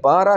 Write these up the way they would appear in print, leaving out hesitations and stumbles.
12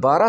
12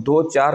2-4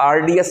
RDS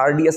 RDS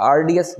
RDS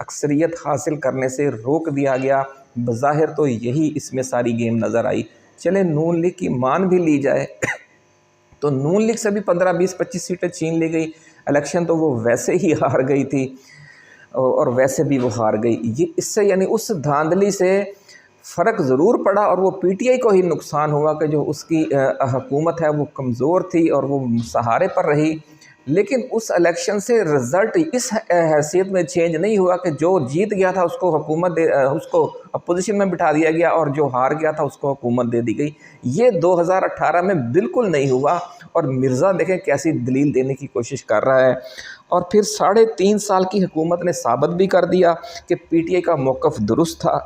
اکثریت حاصل کرنے سے روک دیا گیا۔ بظاہر تو یہی اس میں ساری گیم نظر آئی۔ چلے نون لیگ کی مان بھی لی جائے تو نون لیگ سے بھی 15 20 25 سیٹیں چھین لی گئی۔ الیکشن تو وہ ویسے ہی ہار گئی تھی اور ویسے بھی وہ ہار گئی۔ یہ اس سے یعنی اس دھاندلی سے فرق ضرور پڑا اور وہ پی ٹی آئی کو ہی نقصان ہوا کہ جو اس کی حکومت ہے وہ کمزور تھی اور وہ سہارے پر رہی، لیکن اس الیکشن سے رزلٹ اس حیثیت میں چینج نہیں ہوا کہ جو جیت گیا تھا اس کو حکومت اس کو اپوزیشن میں بٹھا دیا گیا اور جو ہار گیا تھا اس کو حکومت دے دی گئی۔ یہ 2018 میں بالکل نہیں ہوا اور مرزا دیکھیں کیسی دلیل دینے کی کوشش کر رہا ہے، اور پھر 3.5 سال کی حکومت نے ثابت بھی کر دیا کہ پی ٹی آئی کا موقف درست تھا۔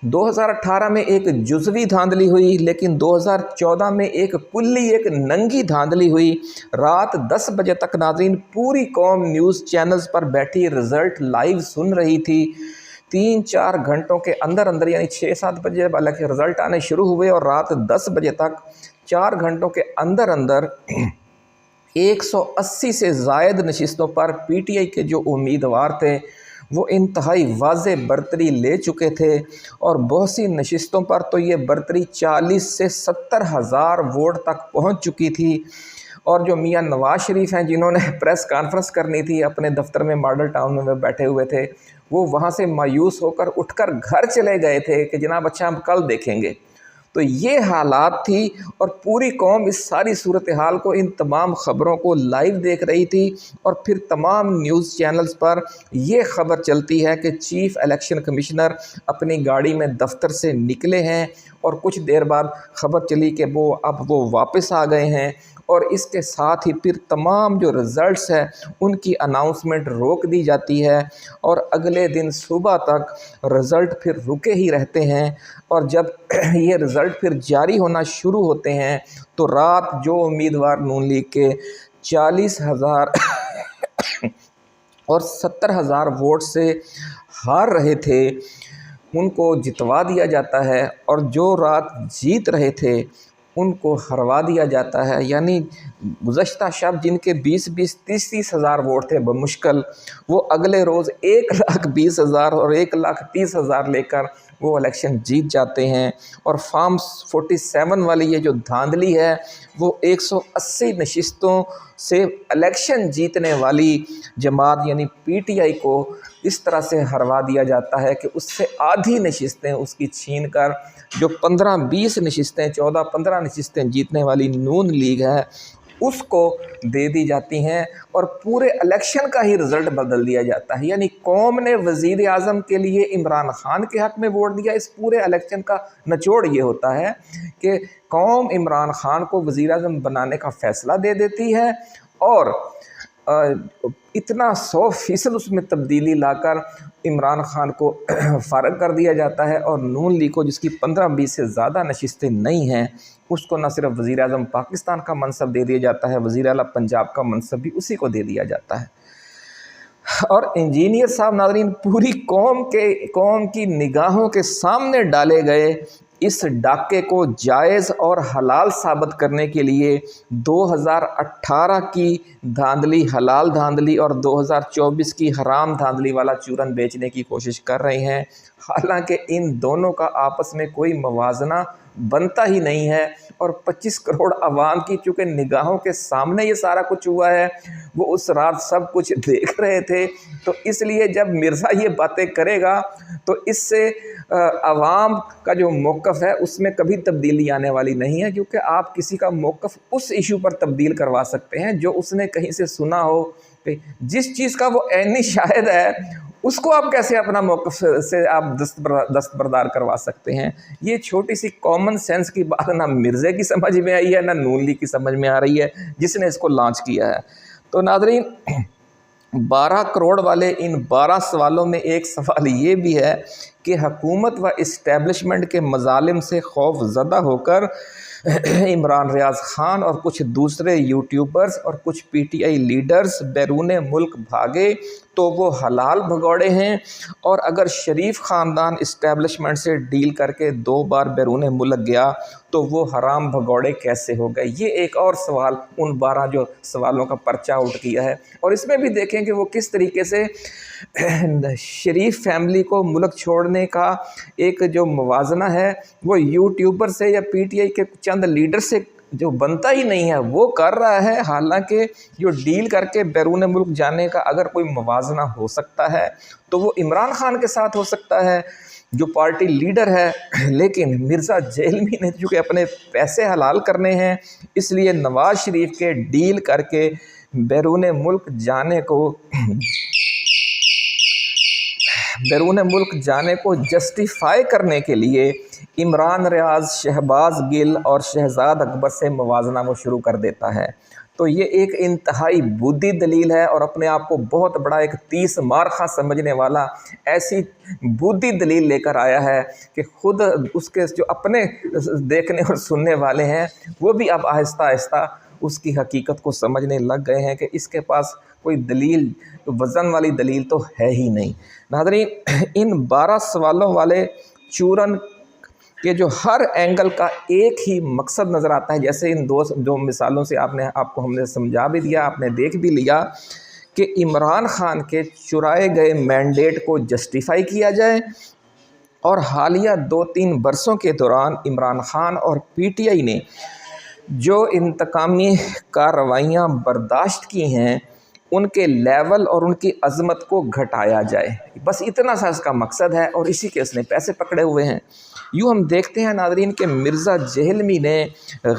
2018 میں ایک جزوی دھاندلی ہوئی، لیکن 2014 میں ایک کلی ایک ننگی دھاندلی ہوئی۔ رات 10 بجے تک ناظرین پوری قوم نیوز چینلز پر بیٹھی رزلٹ لائیو سن رہی تھی۔ 3-4 گھنٹوں کے اندر اندر یعنی 6-7 بجے جب رزلٹ آنے شروع ہوئے اور رات 10 بجے تک 4 گھنٹوں کے اندر اندر 180 سے زائد نشستوں پر پی ٹی آئی کے جو امیدوار تھے وہ انتہائی واضح برتری لے چکے تھے، اور بہت سی نشستوں پر تو یہ برتری 40 سے 70 ہزار ووٹ تک پہنچ چکی تھی۔ اور جو میاں نواز شریف ہیں جنہوں نے پریس کانفرنس کرنی تھی اپنے دفتر میں ماڈل ٹاؤن میں بیٹھے ہوئے تھے، وہ وہاں سے مایوس ہو کر اٹھ کر گھر چلے گئے تھے کہ جناب اچھا ہم کل دیکھیں گے۔ تو یہ حالات تھی اور پوری قوم اس ساری صورتحال کو ان تمام خبروں کو لائیو دیکھ رہی تھی، اور پھر تمام نیوز چینلز پر یہ خبر چلتی ہے کہ چیف الیکشن کمشنر اپنی گاڑی میں دفتر سے نکلے ہیں، اور کچھ دیر بعد خبر چلی کہ اب وہ واپس آ گئے ہیں، اور اس کے ساتھ ہی پھر تمام جو رزلٹس ہیں ان کی اناؤنسمنٹ روک دی جاتی ہے، اور اگلے دن صبح تک رزلٹ پھر رکے ہی رہتے ہیں۔ اور جب یہ رزلٹ پھر جاری ہونا شروع ہوتے ہیں تو رات جو امیدوار نون لیگ کے 40,000 اور 70,000 ووٹ سے ہار رہے تھے ان کو جتوا دیا جاتا ہے، اور جو رات جیت رہے تھے ان کو ہروا دیا جاتا ہے۔ یعنی گزشتہ شب جن کے 20-20 30-30 ہزار ووٹ تھے بمشکل، وہ اگلے روز 1,20,000 اور 1,30,000 لے کر وہ الیکشن جیت جاتے ہیں۔ اور فارم 47 والی یہ جو دھاندلی ہے وہ 180 نشستوں سے الیکشن جیتنے والی جماعت یعنی پی ٹی آئی کو اس طرح سے ہروا دیا جاتا ہے کہ اس سے آدھی نشستیں اس کی چھین کر جو 15-20 نشستیں 14-15 نشستیں جیتنے والی نون لیگ ہے اس کو دے دی جاتی ہیں، اور پورے الیکشن کا ہی رزلٹ بدل دیا جاتا ہے۔ یعنی قوم نے وزیر اعظم کے لیے عمران خان کے حق میں ووٹ دیا۔ اس پورے الیکشن کا نچوڑ یہ ہوتا ہے کہ قوم عمران خان کو وزیر اعظم بنانے کا فیصلہ دے دیتی ہے، اور اتنا 100% اس میں تبدیلی لا کر عمران خان کو فارغ کر دیا جاتا ہے، اور نون لیگ کو جس کی 15-20 سے زیادہ نشستیں نہیں ہیں اس کو نہ صرف وزیر اعظم پاکستان کا منصب دے دیا جاتا ہے، وزیر اعلیٰ پنجاب کا منصب بھی اسی کو دے دیا جاتا ہے۔ اور انجینئر صاحب ناظرین پوری قوم کی نگاہوں کے سامنے ڈالے گئے اس ڈاکے کو جائز اور حلال ثابت کرنے کے لیے 2018 کی دھاندلی حلال دھاندلی اور 2024 کی حرام دھاندلی والا چورن بیچنے کی کوشش کر رہے ہیں، حالانکہ ان دونوں کا آپس میں کوئی موازنہ بنتا ہی نہیں ہے۔ اور 25 کروڑ عوام کی چونکہ نگاہوں کے سامنے یہ سارا کچھ ہوا ہے، وہ اس رات سب کچھ دیکھ رہے تھے، تو اس لیے جب مرزا یہ باتیں کرے گا تو اس سے عوام کا جو موقف ہے اس میں کبھی تبدیلی آنے والی نہیں ہے، کیونکہ آپ کسی کا موقف اس ایشو پر تبدیل کروا سکتے ہیں جو اس نے کہیں سے سنا ہو، جس چیز کا وہ عینی شاہد ہے اس کو آپ کیسے اپنا موقف سے آپ دستبردار کروا سکتے ہیں۔ یہ چھوٹی سی کامن سینس کی بات نہ مرزے کی سمجھ میں آئی ہے نہ نون لیگ کی سمجھ میں آ رہی ہے جس نے اس کو لانچ کیا ہے۔ تو ناظرین 12 کروڑ والے ان 12 سوالوں میں ایک سوال یہ بھی ہے کہ حکومت و اسٹیبلشمنٹ کے مظالم سے خوف زدہ ہو کر عمران ریاض خان اور کچھ دوسرے یوٹیوبرز اور کچھ پی ٹی آئی لیڈرز بیرون ملک بھاگے تو وہ حلال بھگوڑے ہیں، اور اگر شریف خاندان اسٹیبلشمنٹ سے ڈیل کر کے 2 بار بیرون ملک گیا تو وہ حرام بھگوڑے کیسے ہو گئے؟ یہ ایک اور سوال ان 12 جو سوالوں کا پرچہ اٹھ کیا ہے۔ اور اس میں بھی دیکھیں کہ وہ کس طریقے سے شریف فیملی کو ملک چھوڑنے کا ایک جو موازنہ ہے وہ یوٹیوبر سے یا پی ٹی آئی کے چند لیڈر سے جو بنتا ہی نہیں ہے وہ کر رہا ہے، حالانکہ جو ڈیل کر کے بیرون ملک جانے کا اگر کوئی موازنہ ہو سکتا ہے تو وہ عمران خان کے ساتھ ہو سکتا ہے جو پارٹی لیڈر ہے، لیکن مرزا جہلمی نے چونکہ اپنے پیسے حلال کرنے ہیں اس لیے نواز شریف کے ڈیل کر کے بیرون ملک جانے کو جسٹیفائی کرنے کے لیے عمران ریاض، شہباز گل اور شہزاد اکبر سے موازنہ وہ شروع کر دیتا ہے۔ تو یہ ایک انتہائی بودھی دلیل ہے، اور اپنے آپ کو بہت بڑا ایک 30 مارخہ سمجھنے والا ایسی بودھی دلیل لے کر آیا ہے کہ خود اس کے جو اپنے دیکھنے اور سننے والے ہیں وہ بھی اب آہستہ آہستہ اس کی حقیقت کو سمجھنے لگ گئے ہیں کہ اس کے پاس کوئی دلیل، وزن والی دلیل تو ہے ہی نہیں۔ ناظرین، ان 12 سوالوں والے چورن کہ جو ہر اینگل کا ایک ہی مقصد نظر آتا ہے، جیسے ان دو مثالوں سے آپ کو ہم نے سمجھا بھی دیا، آپ نے دیکھ بھی لیا کہ عمران خان کے چرائے گئے مینڈیٹ کو جسٹیفائی کیا جائے، اور حالیہ 2-3 برسوں کے دوران عمران خان اور پی ٹی آئی نے جو انتقامی کارروائیاں برداشت کی ہیں ان کے لیول اور ان کی عظمت کو گھٹایا جائے، بس اتنا سا اس کا مقصد ہے، اور اسی کے اس نے پیسے پکڑے ہوئے ہیں۔ یوں ہم دیکھتے ہیں ناظرین کہ مرزا جہلمی نے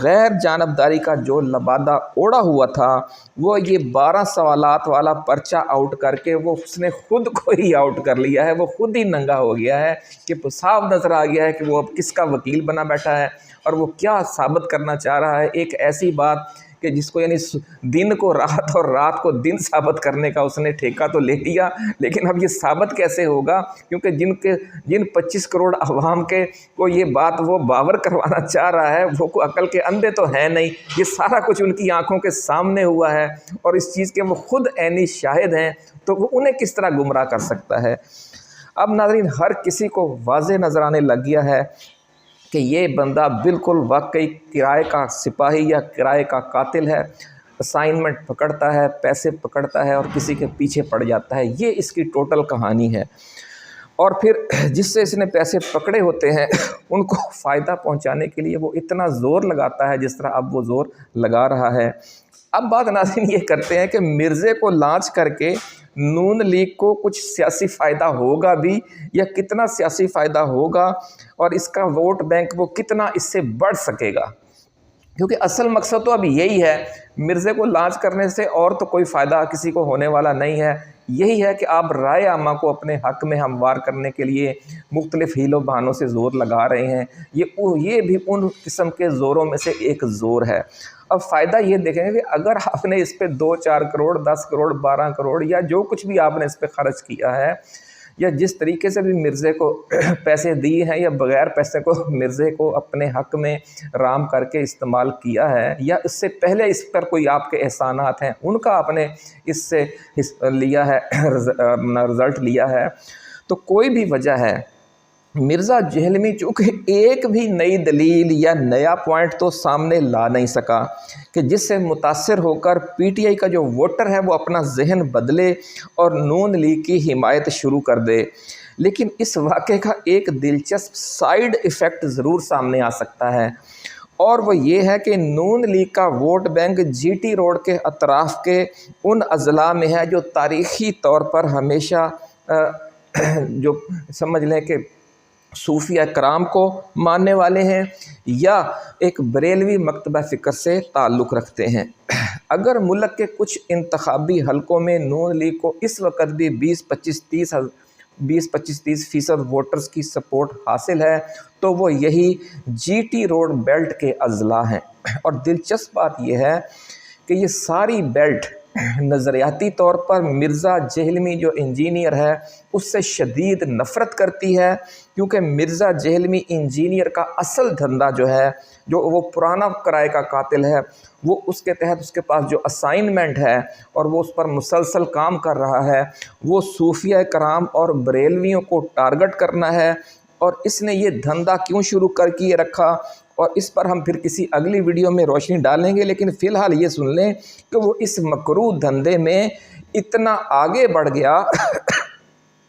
غیر جانبداری کا جو لبادہ اوڑا ہوا تھا وہ یہ 12 سوالات والا پرچہ آؤٹ کر کے اس نے خود کو ہی آؤٹ کر لیا ہے، وہ خود ہی ننگا ہو گیا ہے کہ صاف نظر آ گیا ہے کہ وہ اب کس کا وکیل بنا بیٹھا ہے اور وہ کیا ثابت کرنا چاہ رہا ہے۔ ایک ایسی بات کہ جس کو یعنی دن کو رات اور رات کو دن ثابت کرنے کا اس نے ٹھیکہ تو لے لیا، لیکن اب یہ ثابت کیسے ہوگا؟ کیونکہ جن 25 کروڑ عوام کے کو یہ بات وہ باور کروانا چاہ رہا ہے وہ کو عقل کے اندھے تو ہے نہیں، یہ سارا کچھ ان کی آنکھوں کے سامنے ہوا ہے اور اس چیز کے وہ خود عینی شاہد ہیں، تو وہ انہیں کس طرح گمراہ کر سکتا ہے؟ اب ناظرین، ہر کسی کو واضح نظر آنے لگ گیا ہے کہ یہ بندہ بالکل واقعی کرائے کا سپاہی یا کرائے کا قاتل ہے، اسائنمنٹ پکڑتا ہے، پیسے پکڑتا ہے اور کسی کے پیچھے پڑ جاتا ہے۔ یہ اس کی ٹوٹل کہانی ہے، اور پھر جس سے اس نے پیسے پکڑے ہوتے ہیں ان کو فائدہ پہنچانے کے لیے وہ اتنا زور لگاتا ہے جس طرح اب وہ زور لگا رہا ہے۔ اب بات ناظرین یہ کرتے ہیں کہ مرزے کو لانچ کر کے نون لیگ کو کچھ سیاسی فائدہ ہوگا بھی، یا کتنا سیاسی فائدہ ہوگا، اور اس کا ووٹ بینک وہ کتنا اس سے بڑھ سکے گا؟ کیونکہ اصل مقصد تو اب یہی ہے، مرزے کو لانچ کرنے سے اور تو کوئی فائدہ کسی کو ہونے والا نہیں ہے، یہی ہے کہ آپ رائے عامہ کو اپنے حق میں ہموار کرنے کے لیے مختلف ہیل و بہانوں سے زور لگا رہے ہیں۔ یہ بھی ان قسم کے زوروں میں سے ایک زور ہے۔ اب فائدہ یہ دیکھیں گے کہ اگر آپ نے اس پہ 2-4 کروڑ 10 کروڑ 12 کروڑ یا جو کچھ بھی آپ نے اس پہ خرچ کیا ہے، یا جس طریقے سے بھی مرزے کو پیسے دیے ہیں یا بغیر پیسے کو مرزے کو اپنے حق میں رام کر کے استعمال کیا ہے، یا اس سے پہلے اس پر کوئی آپ کے احسانات ہیں ان کا آپ نے اس سے لیا ہے، رزلٹ لیا ہے، تو کوئی بھی وجہ ہے مرزا جہلمی چونکہ ایک بھی نئی دلیل یا نیا پوائنٹ تو سامنے لا نہیں سکا کہ جس سے متاثر ہو کر پی ٹی آئی کا جو ووٹر ہے وہ اپنا ذہن بدلے اور نون لیگ کی حمایت شروع کر دے، لیکن اس واقعے کا ایک دلچسپ سائیڈ ایفیکٹ ضرور سامنے آ سکتا ہے، اور وہ یہ ہے کہ نون لیگ کا vote bank G T Road کے اطراف کے ان اضلاع میں ہے جو تاریخی طور پر ہمیشہ جو سمجھ لیں کہ صوفیہ کرام کو ماننے والے ہیں یا ایک بریلوی مکتبہ فکر سے تعلق رکھتے ہیں۔ اگر ملک کے کچھ انتخابی حلقوں میں نون لیگ کو اس وقت بھی 20-25-30% ووٹرز کی سپورٹ حاصل ہے تو وہ یہی جی ٹی روڈ بیلٹ کے اضلاع ہیں، اور دلچسپ بات یہ ہے کہ یہ ساری بیلٹ نظریاتی طور پر مرزا جہلمی جو انجینئر ہے اس سے شدید نفرت کرتی ہے، کیونکہ مرزا جہلمی انجینئر کا اصل دھندا جو ہے، جو وہ پرانا کرائے کا قاتل ہے، وہ اس کے تحت اس کے پاس جو اسائنمنٹ ہے اور وہ اس پر مسلسل کام کر رہا ہے، وہ صوفیہ کرام اور بریلویوں کو ٹارگٹ کرنا ہے۔ اور اس نے یہ دھندا کیوں شروع کر کے رکھا، اور اس پر ہم پھر کسی اگلی ویڈیو میں روشنی ڈالیں گے، لیکن فی الحال یہ سن لیں کہ وہ اس مکروہ دھندے میں اتنا آگے بڑھ گیا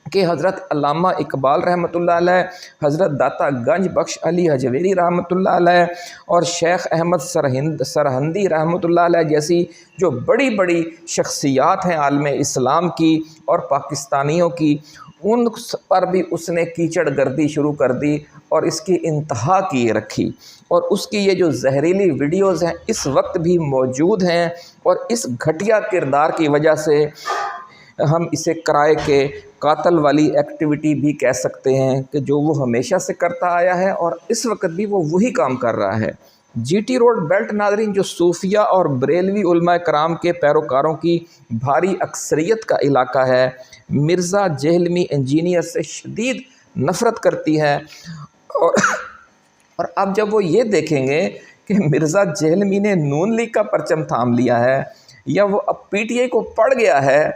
کہ حضرت علامہ اقبال رحمۃ اللہ علیہ، حضرت داتا گنج بخش علی حجویری رحمۃ اللہ علیہ اور شیخ احمد سرہندی رحمۃ اللہ علیہ جیسی جو بڑی بڑی شخصیات ہیں عالم اسلام کی اور پاکستانیوں کی، ان پر بھی اس نے کیچڑ گردی شروع کر دی اور اس کی انتہا کیے رکھی۔ اور اس کی یہ جو زہریلی ویڈیوز ہیں اس وقت بھی موجود ہیں، اور اس گھٹیا کردار کی وجہ سے ہم اسے کرائے کے قاتل والی ایکٹیویٹی بھی کہہ سکتے ہیں کہ جو وہ ہمیشہ سے کرتا آیا ہے اور اس وقت بھی وہ وہی کام کر رہا ہے۔ جی ٹی روڈ بیلٹ ناظرین جو صوفیہ اور بریلوی علماء کرام کے پیروکاروں کی بھاری اکثریت کا علاقہ ہے، مرزا جہلمی انجینئر سے شدید نفرت کرتی ہے۔ اور اب جب وہ یہ دیکھیں گے کہ مرزا جہلمی نے نون لیگ کا پرچم تھام لیا ہے یا وہ اب پی ٹی آئی کو پڑ گیا ہے،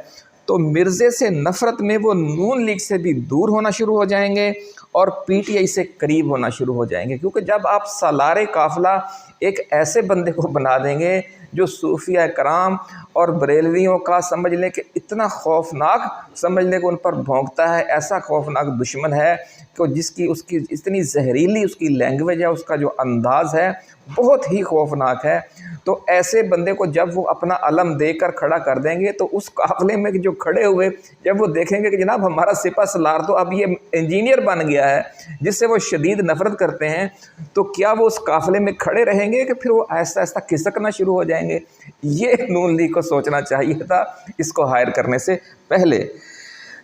تو مرزے سے نفرت میں وہ نون لیگ سے بھی دور ہونا شروع ہو جائیں گے اور پی ٹی آئی سے قریب ہونا شروع ہو جائیں گے، کیونکہ جب آپ سالار قافلہ ایک ایسے بندے کو بنا دیں گے جو صوفیہ کرام اور بریلویوں کا سمجھ لیں کہ اتنا خوفناک سمجھ لیں کہ ان پر بھونکتا ہے، ایسا خوفناک دشمن ہے کہ جس کی اس کی اتنی زہریلی اس کی لینگویج ہے، اس کا جو انداز ہے بہت ہی خوفناک ہے، تو ایسے بندے کو جب وہ اپنا علم دے کر کھڑا کر دیں گے تو اس قافلے میں جو کھڑے ہوئے جب وہ دیکھیں گے کہ جناب ہمارا سپہ سالار تو اب یہ انجینئر بن گیا ہے جس سے وہ شدید نفرت کرتے ہیں، تو کیا وہ اس قافلے میں کھڑے رہیں گے کہ پھر وہ آہستہ آہستہ کھسکنا شروع ہو جائیں گے؟ یہ نون لیگ کو سوچنا چاہیے تھا اس کو ہائر کرنے سے پہلے۔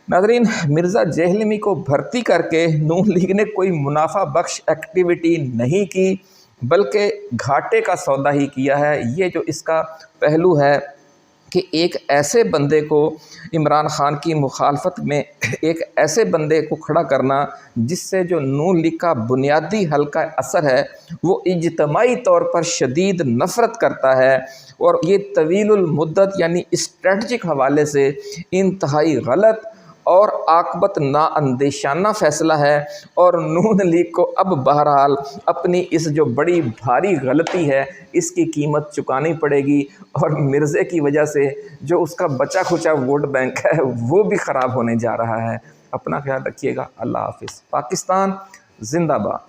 ناظرین، مرزا جہلمی کو بھرتی کر کے نون لیگ نے کوئی منافع بخش ایکٹیویٹی نہیں کی، بلکہ گھاٹے کا سودا ہی کیا ہے۔ یہ جو اس کا پہلو ہے کہ ایک ایسے بندے کو عمران خان کی مخالفت میں ایک ایسے بندے کو کھڑا کرنا جس سے جو نون لیگ کا بنیادی حلقہ اثر ہے وہ اجتماعی طور پر شدید نفرت کرتا ہے، اور یہ طویل المدت یعنی اسٹریٹجک حوالے سے انتہائی غلط اور عاقبت نااندیشانہ فیصلہ ہے، اور نون لیگ کو اب بہرحال اپنی اس جو بڑی بھاری غلطی ہے اس کی قیمت چکانی پڑے گی، اور مرزے کی وجہ سے جو اس کا بچا کھچا ووٹ بینک ہے وہ بھی خراب ہونے جا رہا ہے۔ اپنا خیال رکھیے گا۔ اللہ حافظ۔ پاکستان زندہ باد۔